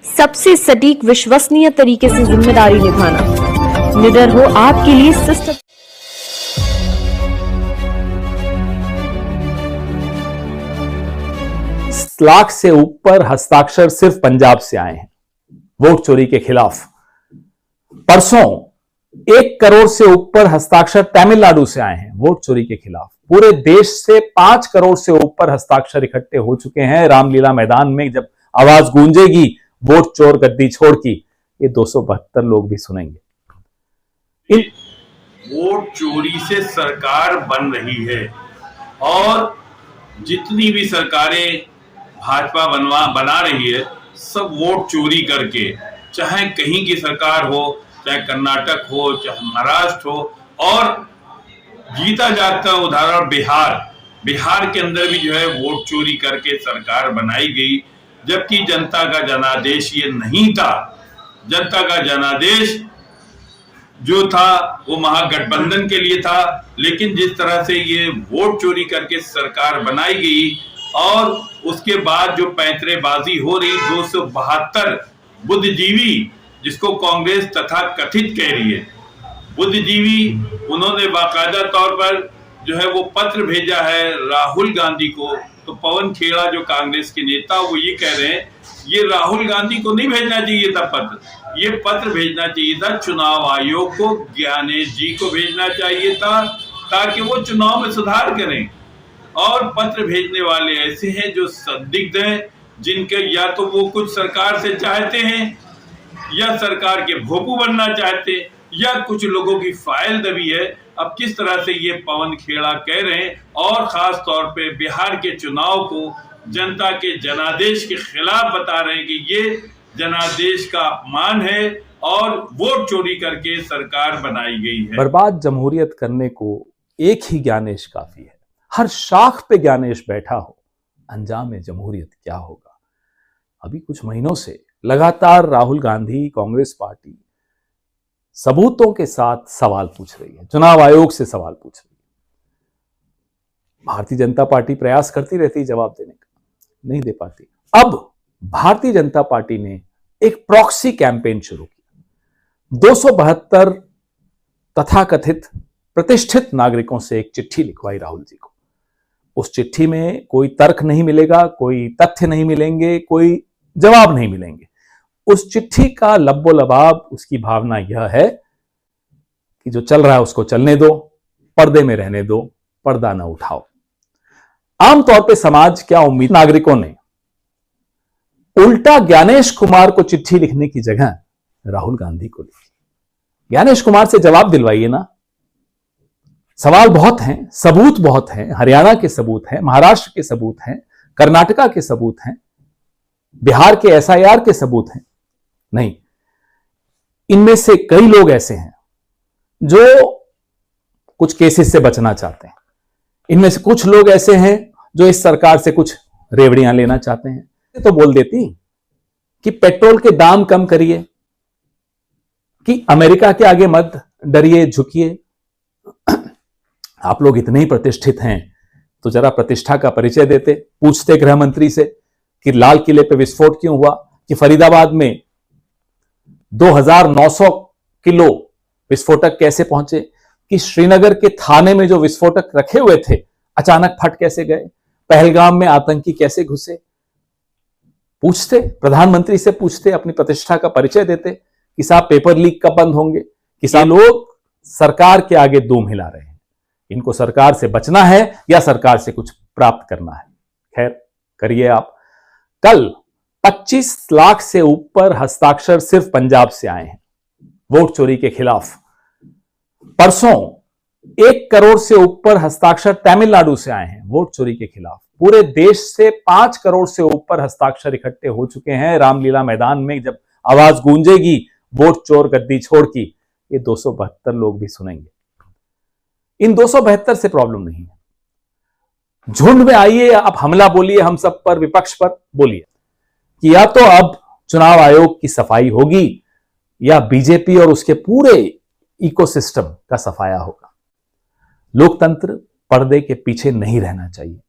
सबसे सटीक विश्वसनीय तरीके से जिम्मेदारी निभाना। निडर हो आपके लिए सिस्टम। लाख से ऊपर हस्ताक्षर सिर्फ पंजाब से आए हैं वोट चोरी के खिलाफ। परसों 1 करोड़ से ऊपर हस्ताक्षर तमिलनाडु से आए हैं वोट चोरी के खिलाफ। पूरे देश से 5 करोड़ से ऊपर हस्ताक्षर इकट्ठे हो चुके हैं। रामलीला मैदान में जब आवाज गूंजेगी वोट चोर गद्दी छोड़ की, ये 272 लोग भी सुनेंगे। वोट चोरी से सरकार बन रही है और जितनी भी सरकारें भाजपा बना रही है सब वोट चोरी करके, चाहे कहीं की सरकार हो, चाहे कर्नाटक हो, चाहे महाराष्ट्र हो, और जीता जाता उदाहरण बिहार के अंदर भी जो है वोट चोरी करके सरकार बनाई गई, जबकि जनता का जनादेश ये नहीं था। जनता का जनादेश जो था वो महागठबंधन के लिए था, लेकिन जिस तरह से ये वोट चोरी करके सरकार बनाई गई और उसके बाद जो पैंतरेबाजी हो रही, 272 बुद्धिजीवी जिसको कांग्रेस तथा कथित कह रही है, बुद्धिजीवी, उन्होंने बाकायदा तौर पर जो है वो पत्र भेजा है राहुल गांधी को। तो पवन खेड़ा जो कांग्रेस के नेता, वो ये कह रहे हैं ये राहुल गांधी को नहीं भेजना चाहिए था पत्र, ये पत्र भेजना चाहिए था चुनाव आयोग को, ज्ञानेश जी को भेजना चाहिए था ताकि वो चुनाव में सुधार करें। और पत्र भेजने वाले ऐसे हैं जो संदिग्ध हैं, जिनके या तो वो कुछ सरकार से चाहते हैं या सरकार के भोपू बनना चाहते, या कुछ लोगों की फाइल दबी है। अब किस तरह से ये पवन खेड़ा कह रहे हैं और खास तौर पे बिहार के चुनाव को जनता के जनादेश के खिलाफ बता रहे हैं कि ये जनादेश का अपमान है और वोट चोरी करके सरकार बनाई गई है। बर्बाद जमहूरियत करने को एक ही ज्ञानेश काफी है। हर शाख पे ज्ञानेश बैठा हो, अंजाम जमहूरियत क्या होगा। अभी कुछ महीनों से लगातार राहुल गांधी, कांग्रेस पार्टी सबूतों के साथ सवाल पूछ रही है, चुनाव आयोग से सवाल पूछ रही है। भारतीय जनता पार्टी प्रयास करती रहती है जवाब देने का, नहीं दे पाती। अब भारतीय जनता पार्टी ने एक प्रॉक्सी कैंपेन शुरू किया। 272 तथाकथित प्रतिष्ठित नागरिकों से एक चिट्ठी लिखवाई राहुल जी को। उस चिट्ठी में कोई तर्क नहीं मिलेगा, कोई तथ्य नहीं मिलेंगे, कोई जवाब नहीं मिलेंगे। उस चिट्ठी का लब्बो लबाब, उसकी भावना यह है कि जो चल रहा है उसको चलने दो, पर्दे में रहने दो, पर्दा ना उठाओ। आमतौर पे समाज क्या उम्मीद, नागरिकों ने उल्टा ज्ञानेश कुमार को चिट्ठी लिखने की जगह राहुल गांधी को लिखी। ज्ञानेश कुमार से जवाब दिलवाइए ना। सवाल बहुत हैं, सबूत बहुत हैं, हरियाणा के सबूत हैं, महाराष्ट्र के सबूत हैं, कर्नाटका के सबूत हैं, बिहार के एसआईआर के सबूत हैं। नहीं, इनमें से कई लोग ऐसे हैं जो कुछ केसेस से बचना चाहते हैं। इनमें से कुछ लोग ऐसे हैं जो इस सरकार से कुछ रेवड़ियां लेना चाहते हैं। तो बोल देती कि पेट्रोल के दाम कम करिए, कि अमेरिका के आगे मत डरिए, झुकिए। आप लोग इतने ही प्रतिष्ठित हैं तो जरा प्रतिष्ठा का परिचय देते। पूछते गृह मंत्री से कि लाल किले पे विस्फोट क्यों हुआ, कि फरीदाबाद में 2900 किलो विस्फोटक कैसे पहुंचे, कि श्रीनगर के थाने में जो विस्फोटक रखे हुए थे अचानक फट कैसे गए, पहलगाम में आतंकी कैसे घुसे। पूछते, प्रधानमंत्री से पूछते, अपनी प्रतिष्ठा का परिचय देते कि साहब पेपर लीक कब बंद होंगे। कि लोग सरकार के आगे दूम हिला रहे हैं। इनको सरकार से बचना है या सरकार से कुछ प्राप्त करना है। खैर, करिए आप। कल 25 लाख से ऊपर हस्ताक्षर सिर्फ पंजाब से आए हैं वोट चोरी के खिलाफ। परसों 1 करोड़ से ऊपर हस्ताक्षर तमिलनाडु से आए हैं वोट चोरी के खिलाफ। पूरे देश से 5 करोड़ से ऊपर हस्ताक्षर इकट्ठे हो चुके हैं। रामलीला मैदान में जब आवाज गूंजेगी वोट चोर गद्दी छोड़ की, ये 272 लोग भी सुनेंगे। इन 272 से प्रॉब्लम नहीं है। झुंड में आइए, आप हमला बोलिए हम सब पर, विपक्ष पर बोलिए कि या तो अब चुनाव आयोग की सफाई होगी या बीजेपी और उसके पूरे इकोसिस्टम का सफाया होगा। लोकतंत्र पर्दे के पीछे नहीं रहना चाहिए।